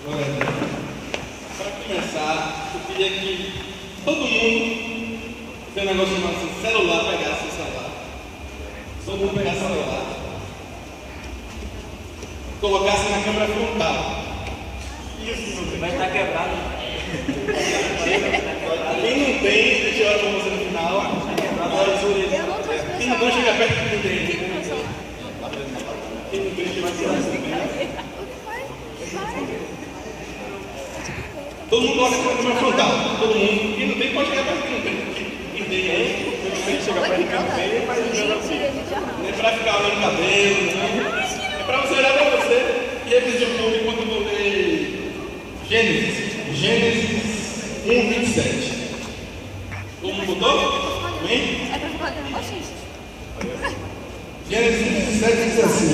Glória a Deus. Para começar, eu queria que todo mundo tem um negócio chamado assim, celular, pegasse o celular. Todo mundo pegasse o celular. Colocasse na câmera frontal. Isso, vai estar quebrado. Quem não tem, deixa eu olhar para você no final. Quem não tem, chega perto de quem tem. Quem não tem, chega perto de quem tem. Todo mundo coloca na câmera frontal. Todo mundo. Quem não tem, pode chegar perto de quem não tem. Quem tem aí, quem chega perto de quem não tem, mas não é para ficar olhando o cabelo, não. É para você olhar para você e repetir um pouco enquanto eu vou ler Gênesis 1:27. Todo mundo botou? Amém? É para ficar olhando vocês. Gênesis 1:27 diz assim: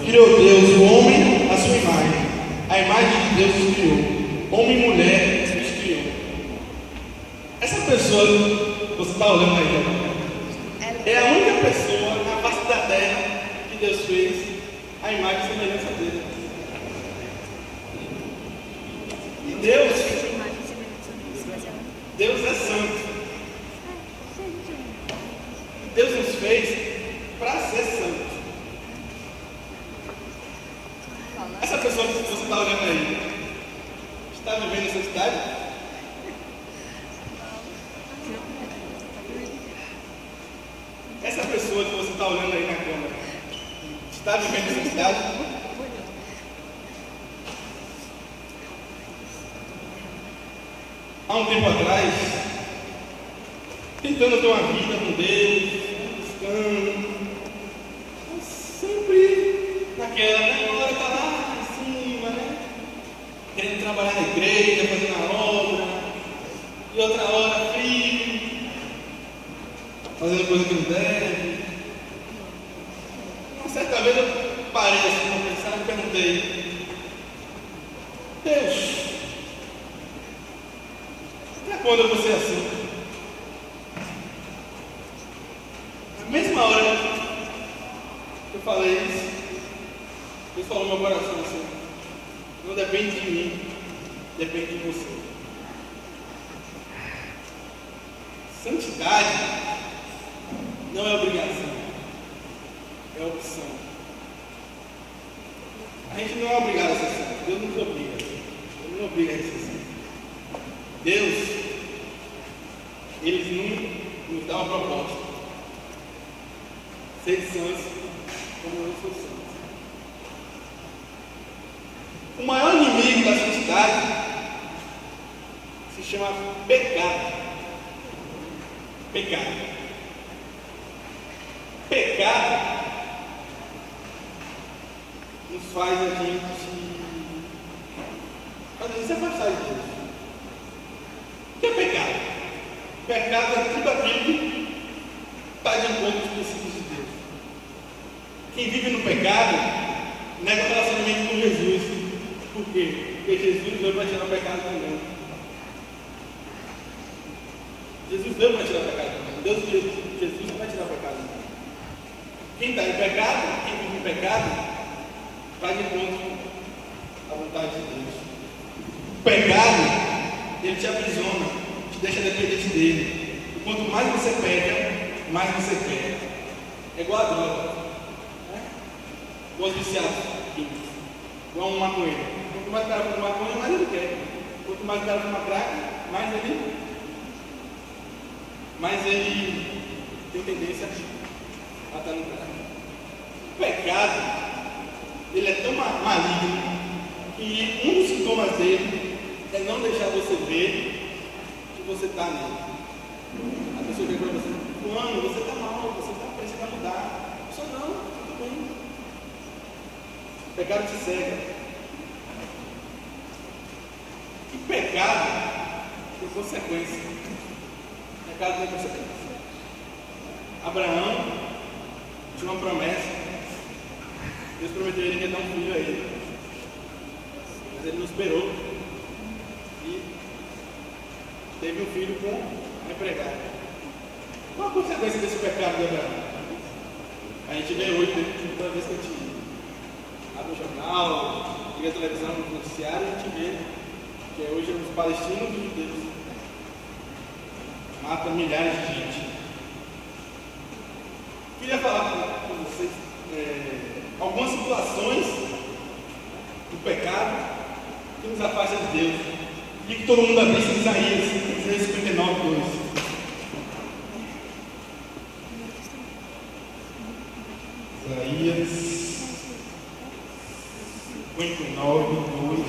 criou Deus o homem à sua imagem. A imagem de Deus os criou. Homem e mulher os criou. Essa pessoa que você está olhando aí é a única pessoa na face da terra que Deus fez a imagem e semelhança dele. E Deus é santo. Deus nos fez para ser santo. Essa pessoa que você está olhando aí está vivendo necessidade? Essa pessoa que você está olhando aí na câmera está vivendo necessidade? Há um tempo atrás, tentando ter uma vida com Deus, buscando, sempre naquela, né? Uma hora está lá em cima, né? Querendo trabalhar na igreja, fazendo a obra, e outra hora frio, fazendo coisa que não deve. Uma certa vez eu parei assim para pensar e perguntei: Deus, até quando eu vou ser assim? Na mesma hora que eu falei isso, Deus falou no meu coração assim: não depende de mim, depende de você. Santidade não é obrigação, é opção. A gente não é obrigado a ser santo, Deus nos obriga. Ele não obriga a ser santo. Deus, Ele nos dá uma proposta: ser santos como eu sou santo. O maior inimigo da santidade se chama pecado. Pecado. Pecado nos faz a gente se afastar de Deus. O que é pecado? Pecado é tudo aquilo que está de encontro com os princípios de Deus. Quem vive no pecado nega o relacionamento com Jesus. Por quê? Porque Jesus veio para tirar o pecado também. Jesus veio para tirar o pecado também. Jesus não vai tirar o pecado também. Quem está em pecado, quem vive em pecado, vai de encontro à vontade de Deus. O pecado, ele te aprisiona, te deixa dependente dele. E quanto mais você peca, mais você perde. É igual a droga, né? Igual os viciados químicos, igual um maconheiro. Quanto mais o cara fuma maconha, mais ele quer. Quanto mais o cara fuma crack, mais ele tem tendência a estar no crack. O pecado, ele é tão maligno que um dos sintomas dele é não deixar você ver que você está nele. A pessoa vem para você: fulano, você está mal, você está precisando mudar. A pessoa: não, tudo bem. O pecado te cega. E pecado tem consequência. Pecado tem consequência. Abraão tinha uma promessa. Deus prometeu a ele que ia dar um filho a ele. Mas ele não esperou. E teve um filho com a empregada. Qual a consequência desse pecado de Abraão? A gente lê hoje, toda vez que a gente abre o jornal, liga a televisão, no noticiário, a gente vê que hoje os palestinos e os judeus matam milhares de gente. Queria falar com vocês algumas situações do pecado que nos afasta de Deus. E que todo mundo abrisse em Isaías 59, 2. Isaías 59, 2.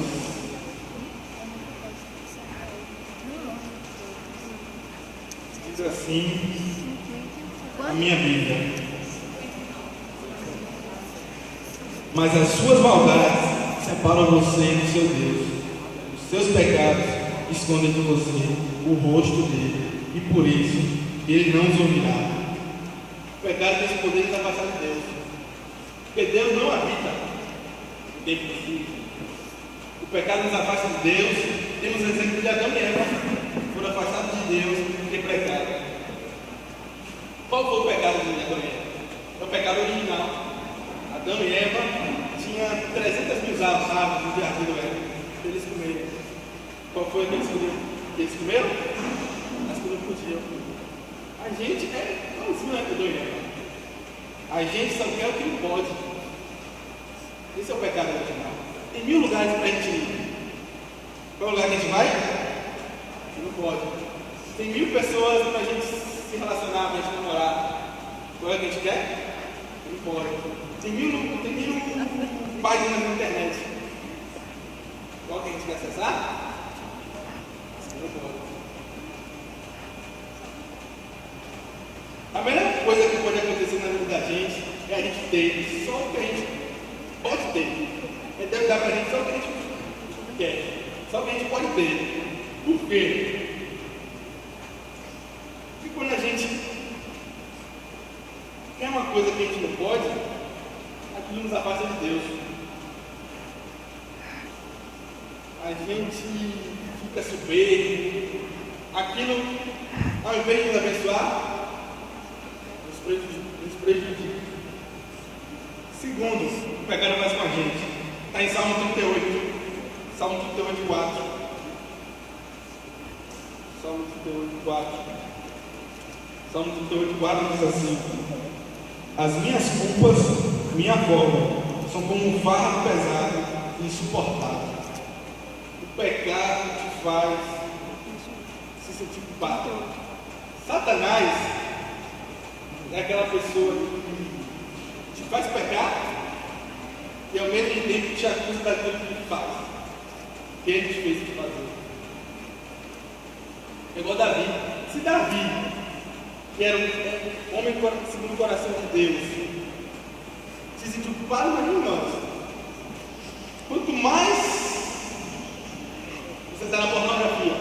Diz assim a minha Bíblia: mas as suas maldades separam você do seu Deus, os seus pecados escondem de você o rosto dele, e por isso ele não os ouvirá. O pecado tem esse poder de afastar de Deus, porque Deus não habita dentro de si. O pecado nos afasta de Deus. Temos o exemplo de Adão e Eva, foram afastados de Deus e pecado. Qual foi o pecado de Adão e Eva? É o pecado original. Adão e Eva tinham 300 mil árvores no jardim do Éden, eles comeram. Qual foi aquele que eles comeram? As que não podiam. A gente é igualzinho a Adão e Eva. A gente só quer o que não pode. Esse é o pecado original. Tem 1000 lugares para a gente ir. Qual é o lugar que a gente vai? Que não pode. Tem 1000 pessoas para a gente se relacionar, para a gente namorar. Qual é que a gente quer? Que não pode. Tem 1000 páginas na internet. Qual que a gente quer acessar? Não pode. A melhor coisa que pode acontecer na vida da gente é a gente ter só o que a gente pode ter. Ele deve dar para a gente só o que a gente quer, só o que a gente pode ter. Por quê? Porque quando a gente quer uma coisa que a gente não pode, aquilo nos afasta de Deus. A gente fica soberbo. Aquilo, ao invés de nos abençoar, nos prejudica. Segundo, o pecado faz com a gente. Está em Salmo 38. Salmo 38, 4. Salmo 38, 4. Salmo 38, 4 diz assim: as minhas culpas, minha cobra, são como um fardo pesado e insuportável. O pecado te faz se sentir culpado. Satanás é aquela pessoa que te faz pecar e ao mesmo tempo te acusa daquilo que ele faz, que ele te fez te fazer. É igual Davi. Se Davi, que era um homem segundo o coração de Deus, se sentiu culpado, imagina nós. Quanto mais você está na pornografia,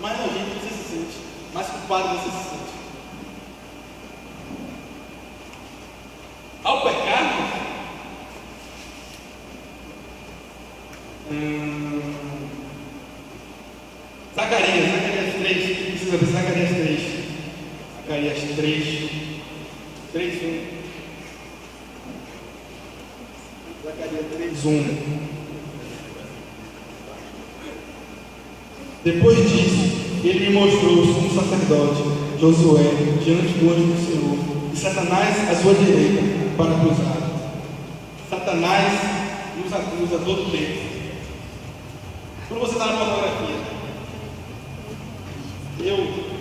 mais nojento você se sente, mais culpado você se sente. Ao pecado, Zacarias 3, precisa ver Zacarias 3. Zacarias 3, 1. Zacarias 3, 1. Depois disso, ele me mostrou o sumo sacerdote, Josué, diante do anjo do Senhor, e Satanás à sua direita, para acusar. Satanás nos acusa todo o tempo. Quando você está na pornografia, eu,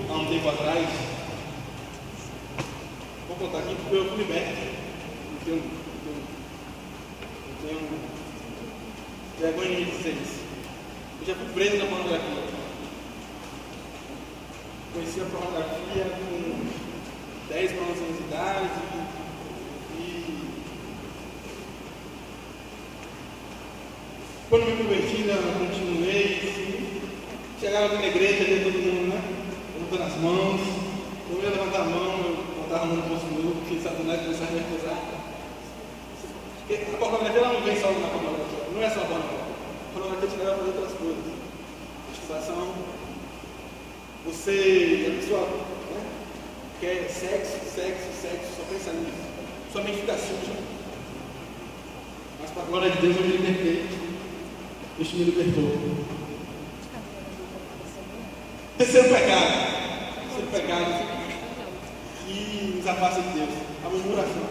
há um tempo atrás, vou contar aqui porque eu fui liberto. Eu tenho vergonha de dizer isso. Eu já fui preso na pornografia. Conheci a pornografia com 10 para 11 anos de idade. Quando me converti, eu continuei, assim, chegava aqui na igreja, via todo mundo, né? Levantando as mãos. Eu ia levantar a mão, eu botava a mão no bolso meu, porque Satanás começava a me acusar. A pornografia ela não vem só na pornografia, não é só a pornografia. A pornografia te leva a fazer outras coisas. Masturbação, você, a pessoa, né, quer sexo, só pensa nisso. Sua mente fica suja. Mas para a glória de Deus eu me libertei. Deus me libertou. Terceiro pecado que nos afasta de Deus, a murmuração.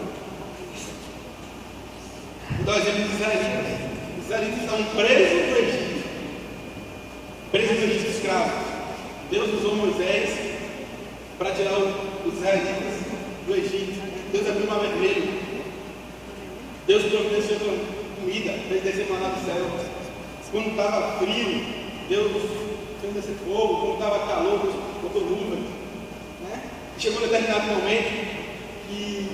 Vou dar o exemplo dos israelitas. Os israelitas estavam presos no Egito. Presos no Egito escravos. Deus usou Moisés para tirar os israelitas do Egito. Deus abriu o mar vermelho. Deus providenciou comida, fez descer maná do céu. Quando estava frio, Deus fez descer fogo. Quando estava calor, Deus botou nuvem. Né? Chegou um determinado momento que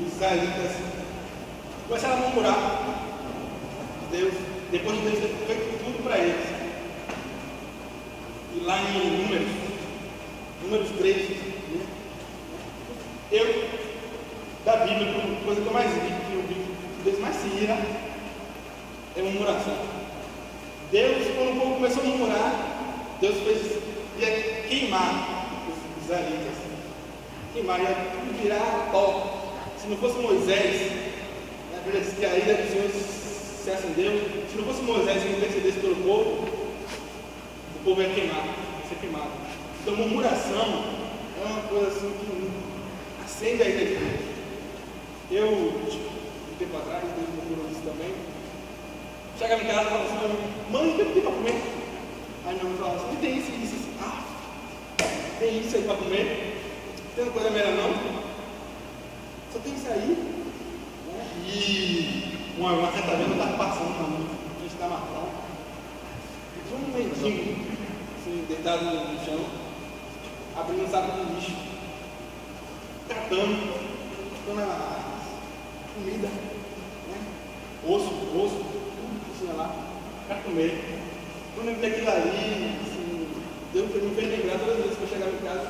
os israelitas começaram a murmurar de Deus, depois de Deus ter feito tudo para eles. E lá em Números 3, né? Eu, da Bíblia, a coisa que eu mais vi, que Deus mais se ira, é murmuração. Deus, quando o povo começou a murmurar, Deus ia queimar os israelitas. Queimar, ia virar pó. Se não fosse Moisés, a Bíblia diz que a ira do Senhor se acendeu. Se não fosse Moisés que intercedesse pelo povo, o povo ia queimar, ia ser queimado. Então, murmuração é uma coisa assim que acende a ira de Deus. Eu, um tempo atrás, Deus me murmurou isso também. Chegava em casa e falava assim: mãe, o que tem para comer? Aí minha mãe falava assim: tem isso e isso. Ah, tem isso aí para comer? Tem coisa melhor não? Só tem isso aí. Né? E uma certa vez eu estava passando na mão, a gente estava marcado. E tinha um mendigo, assim, deitado no chão, abrindo um saco de lixo, catando a comida, né? Osso, tudo que tinha lá, para comer. Quando eu vi aquilo ali, assim, Deus me fez lembrar todas as vezes que eu chegava em casa,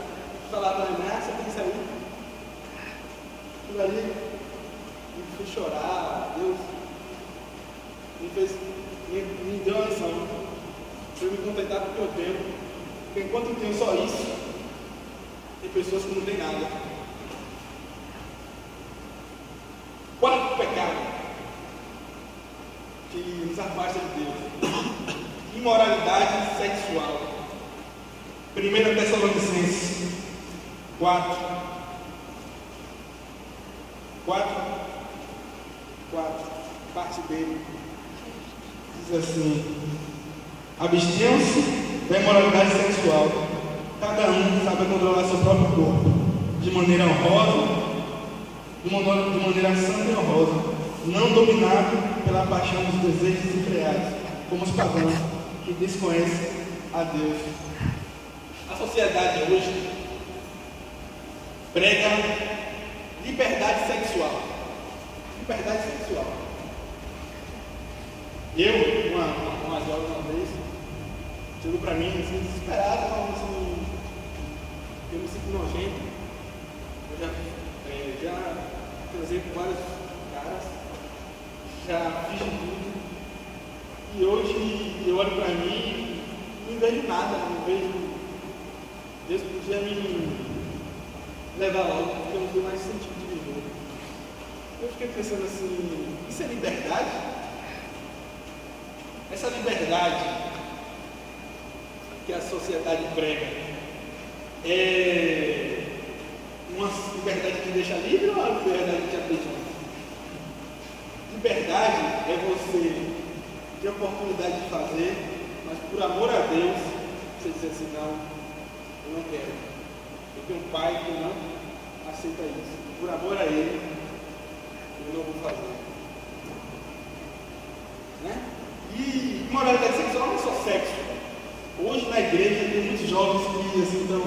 falar para a mãe: você tem que sair. Aquilo ali me fez chorar. Deus me deu uma lição para eu me contentar com o que eu tenho. Porque enquanto eu tenho só isso, tem pessoas que não têm nada. Quarto pecado que nos afasta de Deus: imoralidade sexual. 1 Tessalonicenses 4, parte dele, diz assim: abstenham-se da imoralidade sexual. Cada um sabe controlar seu próprio corpo de maneira honrosa, de maneira santa e honrosa, não dominado pela paixão dos desejos desenfreados, como os pagãos que desconhecem a Deus. A sociedade hoje prega liberdade sexual. Liberdade sexual. Uma jovem uma vez, chegou para mim assim, desesperada, falando assim: eu me sinto nojento. Eu já transei com vários caras, já fiz de tudo. E hoje eu olho para mim e não vejo nada, não vejo. Deus podia me levar logo, porque eu não tenho mais sentido de viver. Eu fiquei pensando assim: isso é liberdade? Essa liberdade que a sociedade prega é uma liberdade que deixa livre ou uma liberdade que te aprisiona? Liberdade é você ter a oportunidade de fazer, mas por amor a Deus, você dizer assim: não, eu não quero. Eu tenho um pai que não aceita isso. Por amor a ele, eu não vou fazer. Né? E moralidade sexual não é só sexo. Hoje na igreja tem muitos jovens que assim estão.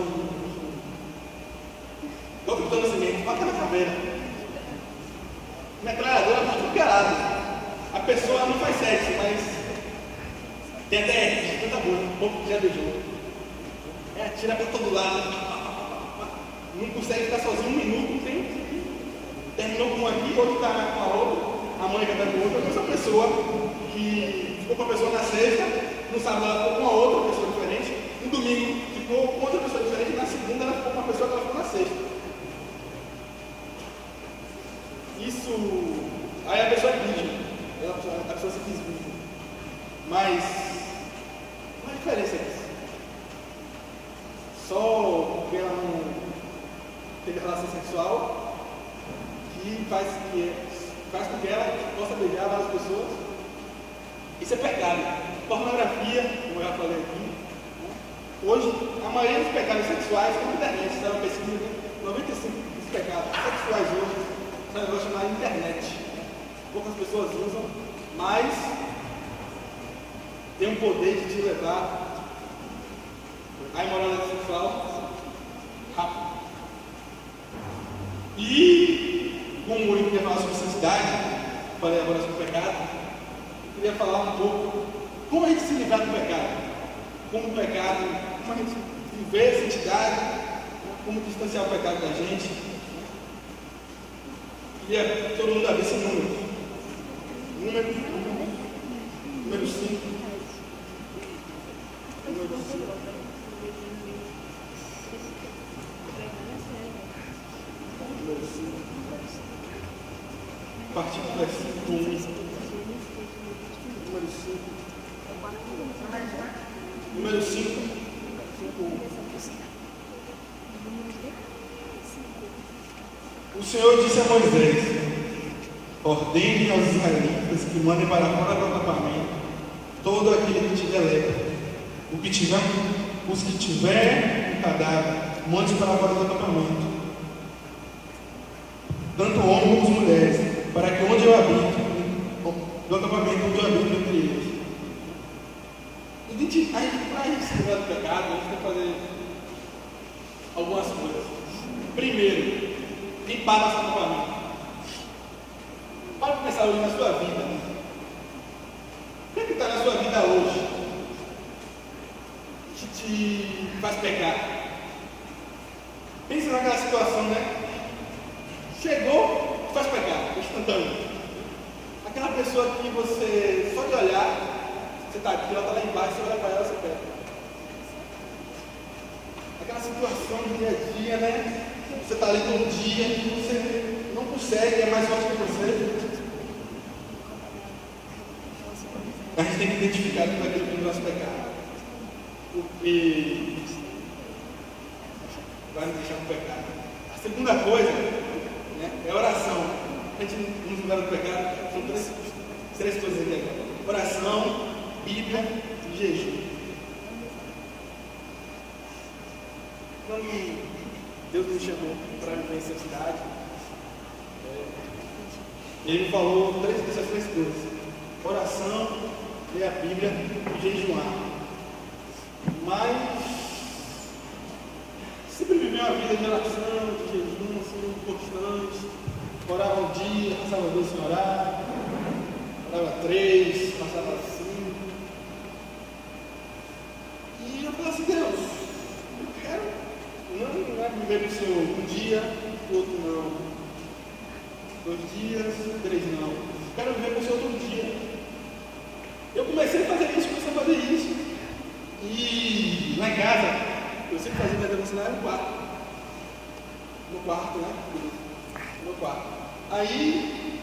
Eu estou no cimento, bota na caveira. Metralhadora está tudo pelado. A pessoa não faz sexo, mas tem até tanta boa, um pouco que já beijou. Atira para todo lado. Não consegue ficar sozinho um minuto, tem. Terminou com uma aqui, outro está com a outra, a mãe já está com outra. Essa pessoa que ficou com a pessoa na sexta, no sábado ela ficou com uma outra pessoa diferente, no domingo ficou com outra pessoa diferente, na segunda ela ficou com uma pessoa que ela ficou na sexta. Isso. Aí a pessoa é virgem. Ela pessoa se desvia. Mas qual a diferença disso? Só porque ela não teve relação sexual que faz com que ela possa beijar várias pessoas. Isso é pecado. Pornografia, como eu já falei aqui, hoje a maioria dos pecados sexuais estão na internet. Está uma pesquisa de 95% dos pecados sexuais hoje são um negócio chamado internet. Poucas pessoas usam, mas tem um poder de te levar à imoralidade sexual rápido. E como o Murilo quer falar sobre santidade, falei agora sobre o pecado, eu queria falar um pouco como a gente se livrar do pecado. Como o pecado, como a gente viver a santidade, como distanciar o pecado da gente. Queria que todo mundo abrisse número. Número 5. A partir do versículo 1. Número 5. O Senhor disse a Moisés: ordene aos israelitas que mandem para fora do acampamento todo aquele que tiver lepra. Os que tiver um cadáver, mande para fora do acampamento, tanto homens como mulheres, para que onde eu habito, do acampamento onde eu habito entre eles. Para a gente se livrar do pecado, a gente tem que fazer algumas coisas. Primeiro, limpar nosso acampamento. Para começar hoje na sua vida. O que está na sua vida hoje que te faz pecar? Pensa naquela situação, né? Chegou, faz pecar, instantâneo. Aquela pessoa que você, só de olhar, você está aqui, ela está lá embaixo, você olha para ela, você pega. Aquela situação do dia a dia, né? Você está ali todo dia, você não consegue, é mais forte que você. A gente tem que identificar tudo aquilo que nós pecamos, porque vai nos deixar no pecado. A segunda coisa, né, é a oração. A gente nos livrar do pecado, são três coisas aqui agora: oração, Bíblia e jejum. Quando Deus me chamou para viver em santidade, Ele me falou dessas três coisas: oração, ler a Bíblia e jejuar. Mas sempre vivi uma vida de oração, de jejum, assim, constante. Orava um dia, passava 2 sem orar, orava 3, passava 5. E eu falei assim: Deus, eu quero não é viver com o Senhor um dia, outro não, 2 dias, 3 não. Eu quero viver com o Senhor todo dia. Eu comecei a fazer isso. E lá em casa, eu sempre fazia minha devocional no quarto. No quarto, né? No quarto. Aí,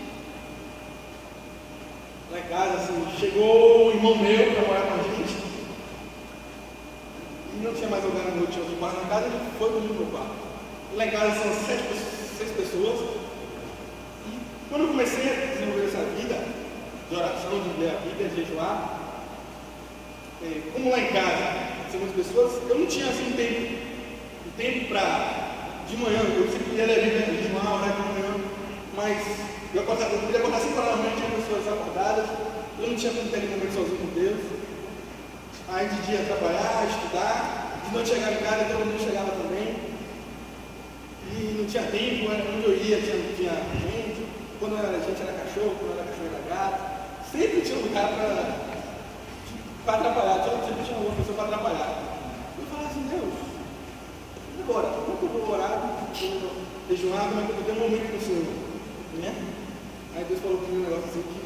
lá em casa, assim, chegou um irmão meu para morar com a gente. E não tinha mais lugar no meu tio do quarto na casa, ele foi comigo no meu quarto. Lá em casa são 6 pessoas. E quando eu comecei a desenvolver essa vida de oração, de ler a Bíblia, de jejuar, como lá em casa são muitas pessoas, eu não tinha assim um tempo para de manhã. Eu sempre ia ler a Bíblia, jejuar, orar de manhã, mas eu podia acordar 5 horas da manhã, tinha pessoas acordadas, eu não tinha como ter aquele momento sozinho com Deus. Aí de dia trabalhar, estudar, de noite chegar em casa, todo mundo chegava também. E não tinha tempo, onde eu ia tinha gente, quando era gente era cachorro, quando era cachorro era gato. Sempre tinha um lugar para atrapalhar, sempre tinha uma pessoa para atrapalhar. Eu falava assim: Deus, e agora? Como é que eu vou orar, vou jejuar, como é que eu vou ter um momento com o Senhor? Né? Aí Deus falou comigo um negócio assim que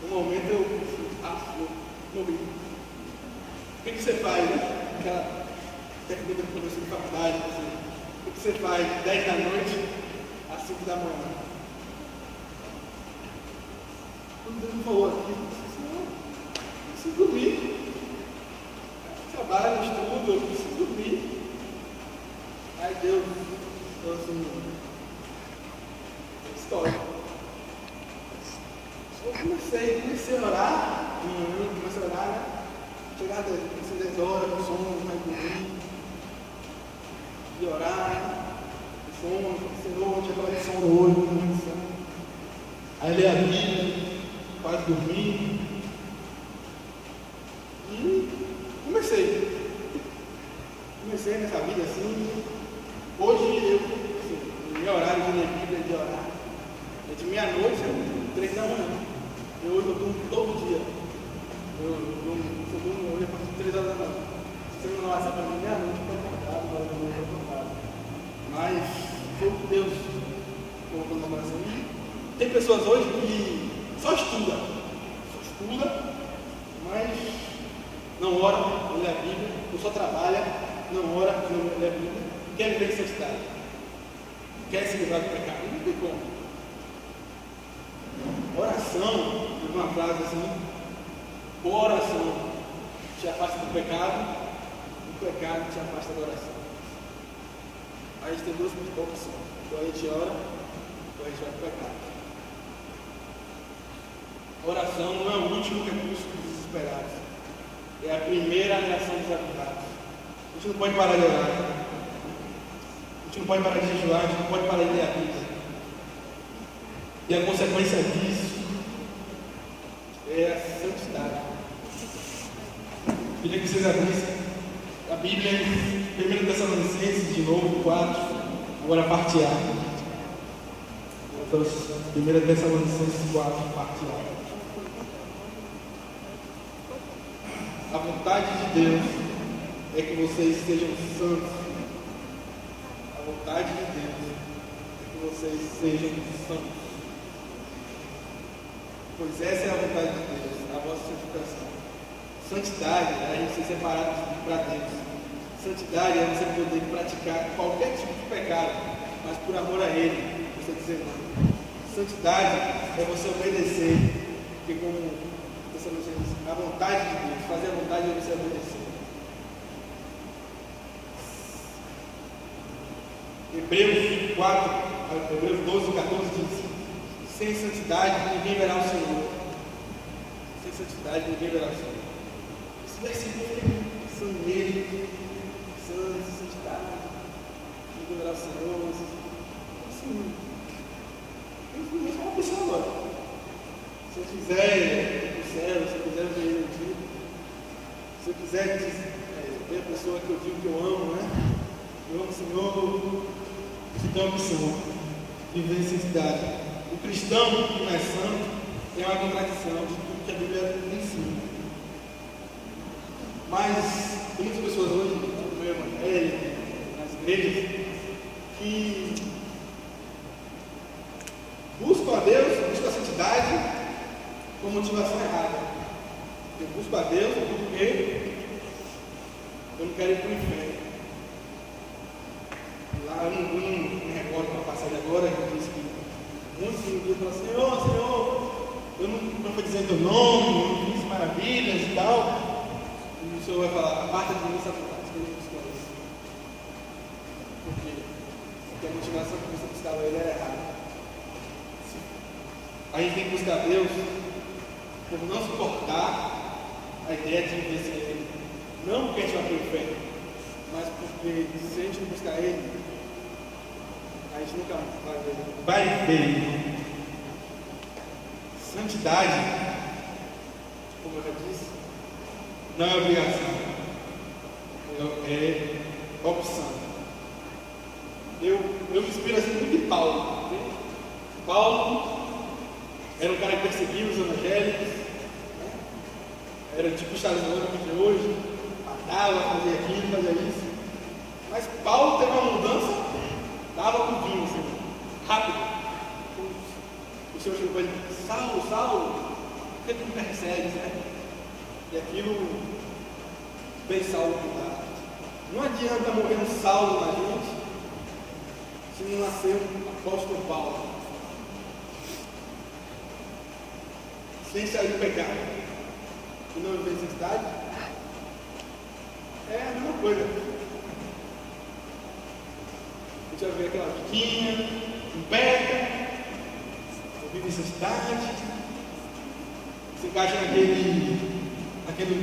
no momento eu morri. O que você faz, né? Aquela pergunta que começou de faculdade, assim, o que você faz 10 da noite às 5 da manhã? Deus me falou aqui, eu preciso dormir. Trabalho, estudo, eu preciso dormir. Aí Deus falou assim, história. Eu comecei a orar, comecei a orar, né? Chegar às 10 horas, com sono, mais dormir. E orar, com sono, Senhor, tinha aquela lição no olho, aí ler a Bíblia, quase dormir. E comecei nessa vida assim. Hoje eu, assim, meu horário de ler Bíblia, de orar, é de meia-noite a 3 da manhã. E hoje eu durmo todo dia. Eu durmo hoje a partir de 3 horas da manhã. Se você não vai saber meia-noite, eu estou acordado, mas foi o que Deus colocou no meu coração. E tem pessoas hoje que só estuda, mas não ora, não lê a Bíblia, ou só trabalha, não ora, não lê a Bíblia, quer viver em santidade, quer se livrar do pecado, não tem como. Oração, uma frase assim, boa oração te afasta do pecado, o pecado te afasta da oração. Aí a gente tem duas opções, ou a gente ora, ou a gente vai para o pecado. Oração não é o último recurso dos desesperados, é a primeira reação dos avisados. A gente não pode parar de orar, a gente não pode parar de jejuar, a gente não pode parar de ler a Bíblia. E a consequência disso é a santidade. Queria que vocês abrissem a Bíblia em 1 Tessalonicenses, de novo, 4, agora parte A. Então, 1 Tessalonicenses 4, parte A. A vontade de Deus é que vocês sejam santos. A vontade de Deus é que vocês sejam santos. Pois essa é a vontade de Deus, a vossa santificação. Santidade é a gente ser separado para Deus. Santidade é você poder praticar qualquer tipo de pecado, mas por amor a Ele, você dizer não. Santidade é você obedecer, porque como a vontade de Deus, fazer a vontade é você obedecer. Hebreus 12, 14 diz: sem santidade ninguém verá o Senhor. Sem santidade ninguém verá o Senhor. Esse versículo é pensando nele, santidade, ninguém verá o Senhor. Assim, eu sou uma pessoa agora. Se eu quiser o céu, se eu quiser ver ele um dia, se eu quiser ver a pessoa que eu digo que eu amo, né? Eu amo o Senhor, você tem uma opção, viver em santidade. O cristão que não é santo é uma contradição de tudo que a Bíblia ensina. Mas tem muitas pessoas hoje, no meu evangelho, nas igrejas, que buscam a Deus, buscam a santidade com motivação errada. Eu busco a Deus porque eu não quero ir para o inferno. Lá eu não me recordo uma passagem agora que diz que muitos dias falam: Senhor, eu não estou dizendo o nome, não fiz maravilhas e tal. E o Senhor vai falar: aparta de mim, Satanás, que eu não busco isso. Por quê? Porque a motivação que você buscava ele era errada. A gente tem que buscar Deus por não suportar a ideia de viver sem Ele. Não porque a gente vai para o inferno, mas porque se a gente não buscar Ele, a gente nunca vai ver Ele. Santidade, como eu já disse, não é obrigação, é opção. Eu me inspiro assim muito em Paulo. Né? Paulo era um cara que perseguia os evangélicos, né? Era tipo o Charles Manson de hoje, matava, fazia aquilo, fazia isso. Mas Paulo teve uma mudança, dava com vinho, assim, rápido. O Senhor chegou para ele: Saulo, Saulo, por que tu me persegues, né? E aquilo fez Saulo mudar. Não adianta morrer um Saulo na gente se não nascer um apóstolo Paulo. sem sair do pecado e não viver em santidade, é a mesma coisa. A gente vai ver aquela biquinha, um peca, vive em santidade, se encaixa naquele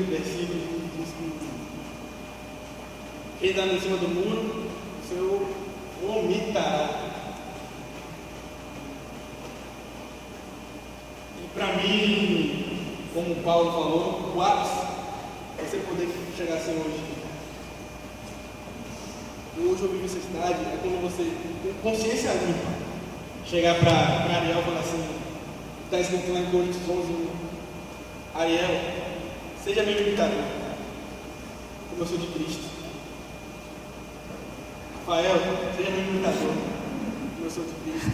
versículo que diz que quem está em cima do muro, o Senhor vomitará. E para mim, como o Paulo falou, o ápice é você poder chegar assim hoje. Hoje eu vivo essa cidade, é quando você, com consciência limpa, chegar para Ariel e falar assim, está escrito lá em Coríntios 11, Ariel, seja meu imitador, como eu sou de Cristo. Rafael, seja meu imitador, como eu sou de Cristo.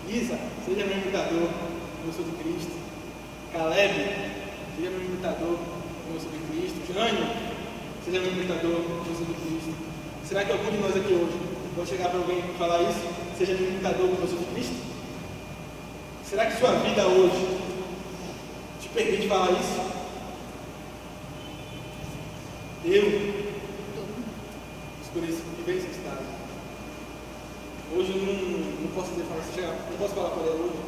Isa, seja meu imitador, como eu sou de Cristo. Caleb, seja meu imitador, como eu sou de Cristo. Jânio, seja meu imitador, como eu sou de Cristo. Será que algum de nós aqui hoje vão chegar para alguém e falar isso? Seja meu imitador, como eu sou de Cristo? Será que sua vida hoje te permite falar isso? Eu escolhi viver esse estado. Hoje eu não posso dizer, não posso falar para Ariel hoje.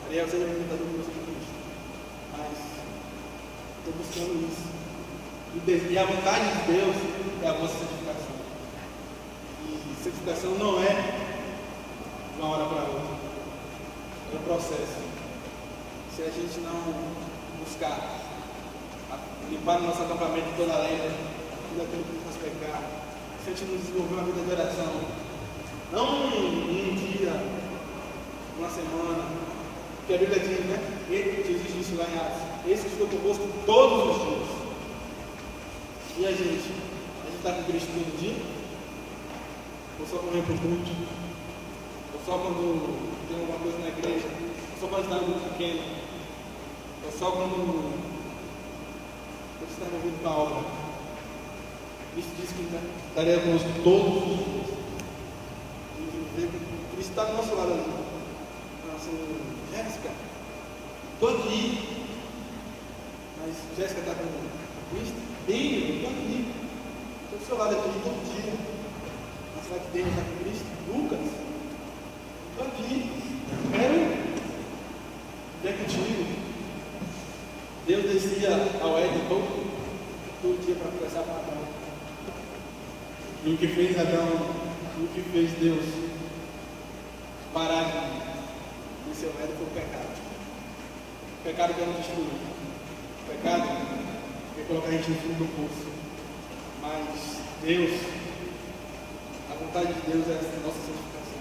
Ariel, seja meu imitador, como eu sou de Cristo. Mas estou buscando isso. E a vontade de Deus é a vossa santificação. E santificação não é de uma hora para outra. É um processo. Se a gente não buscar limpar no nosso acampamento toda a lenda, tudo aquilo que nos faz pecar, se a gente não desenvolver uma vida de oração, não um dia, uma semana, que a Bíblia diz, né? Jesus disse lá em Atos, esse que estou convosco todos os dias. E a gente está com Cristo todo dia? Ou só quando vem para o culto? Ou só quando tem alguma coisa na igreja? Ou só quando está no grupo pequeno? Ou só quando está envolvido com a obra? Cristo disse que estaria conosco todos os dias. E Cristo está do nosso lado ali. Então, assim, Jéssica, estou aqui. Mas Jéssica está com Cristo? Bem, eu estou aqui. Estou do seu lado aqui todo dia. Mas será que Deus está com Cristo? Lucas, estou aqui. Quero ver contigo. Deus descia ao Éden todo dia para conversar com Adão. E o que fez Adão, o que fez Deus parar de descer ao Éden foi o pecado. O pecado que não destruiu. O pecado quer colocar a gente no fundo do poço. Mas Deus, a vontade de Deus é a nossa santificação.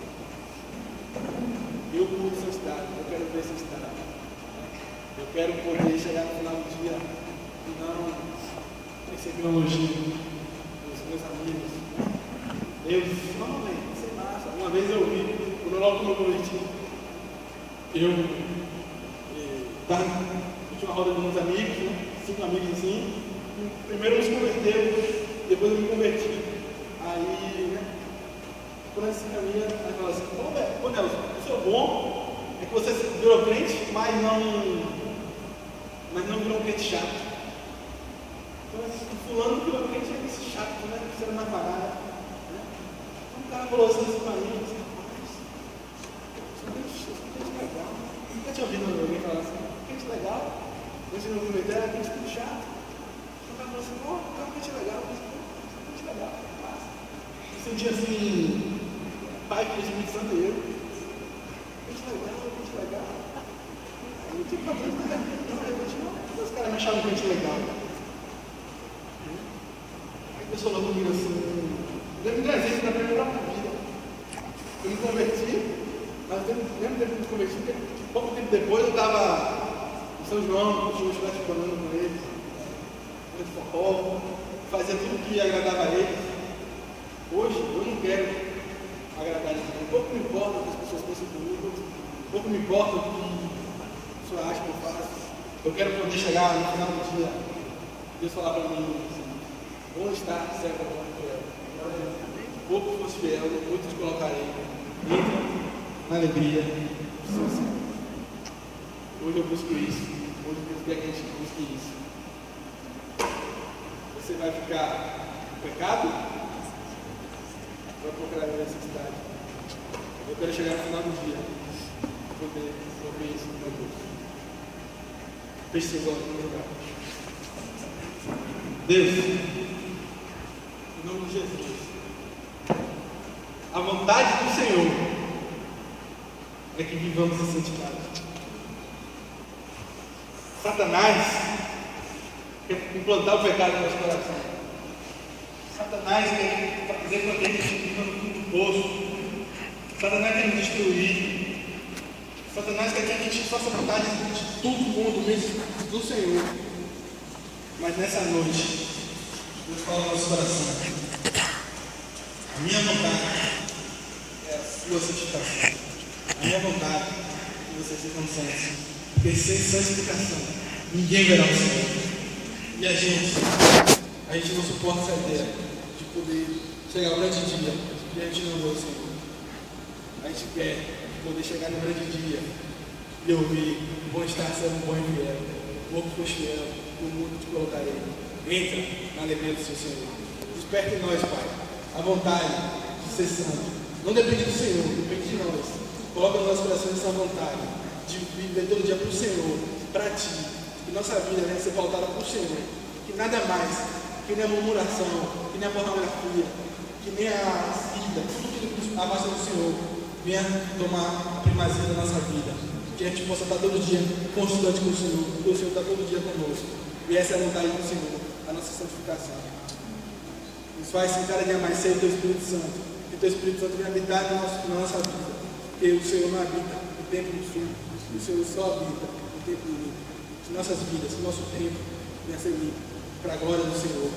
Eu pude santidade, eu quero ver santidade. Eu quero poder chegar no final do dia e não receber um elogio dos meus amigos. Deus, normalmente, isso é massa. Uma vez eu vi, quando eu logo me converti, eu tinha uma roda de uns amigos, né? 5 amigos assim. Primeiro eu me converteu, depois eu me converti. Aí, né? Quando esse caminho, aí fala assim: ô Nelson, o seu bom é que você virou crente, mas não virou um crente chato. Então, o fulano virou crente é esse chato, né? Que era mais parada. Né? Então, o cara falou assim para mim: rapaz, isso é crente legal. Nunca tinha ouvido alguém falar assim: crente legal. Você não converteu, era crente tudo chato. O cara falou assim: ó, tá um crente legal. Crente legal, passa. Eu sentia assim: Pai, que Espírito Santo e eu. Crente legal. Aí eu tinha falado, não, os caras me achavam crente legal. Aí a pessoa falou comigo assim: lembro de exemplo da minha própria vida. Eu me converti, mas lembro de me converti, pouco tempo depois eu estava em São João, tinha um estudante falando com eles, de forró, fazia tudo que agradava a eles. Hoje eu não quero agradar a ninguém. Pouco me importa o que as pessoas pensam comigo, pouco me importa o que a pessoa acha que eu faço. Eu quero poder chegar no final do dia, Deus falar para mim assim: onde está a serva fiel? Pouco fosse fiel, muito te colocarei. Entra na alegria do seu Senhor. Hoje eu busco isso. Hoje eu quero que a gente busque isso. Você vai ficar no pecado? Vai procurar a necessidade. Eu quero chegar no final do dia poder ouvir isso no meu Deus. Feche seus olhos no lugar. Deus, em nome de Jesus, a vontade do Senhor é que vivamos em santidade. Satanás quer implantar o pecado no nosso coração. Satanás quer fazer com que a gente viva no fundo do poço. Satanás quer nos destruir. Satanás quer que a gente faça vontade de tudo mundo mesmo do Senhor. Mas nessa noite, Deus fala no nosso coração: a minha vontade é a sua santificação. A minha vontade é que vocês sejam santos. Porque sem santificação, ninguém verá o Senhor. E a gente não suporta essa ideia de poder chegar ao grande dia e a gente não vê o Senhor. A gente quer poder chegar no grande dia e ouvir: bom estar sendo bom e fiel, pouco foi fiel, o mundo te colocarei. Entra na alegria do seu Senhor. Desperta em nós, Pai, a vontade de ser santo. Não depende do Senhor, depende de nós. Coloca no nosso coração essa vontade de viver todo dia para o Senhor, para Ti. Que nossa vida venha ser pautada para o Senhor. Que nada mais, que nem a murmuração, que nem a pornografia, que nem a vida, tudo que afasta do Senhor, venha tomar a primazia da nossa vida. Que a gente possa estar todo dia constante com o Senhor, porque o Senhor está todo dia conosco. E essa é a vontade do Senhor, a nossa santificação. Nos faz cada dia mais ser o Teu Espírito Santo. Que o Teu Espírito Santo venha habitar na nossa vida. Porque o Senhor não habita no tempo do fim, o Senhor só habita no tempo limpo. Que nossas vidas, que nosso tempo venha ser limpo, para a glória do Senhor.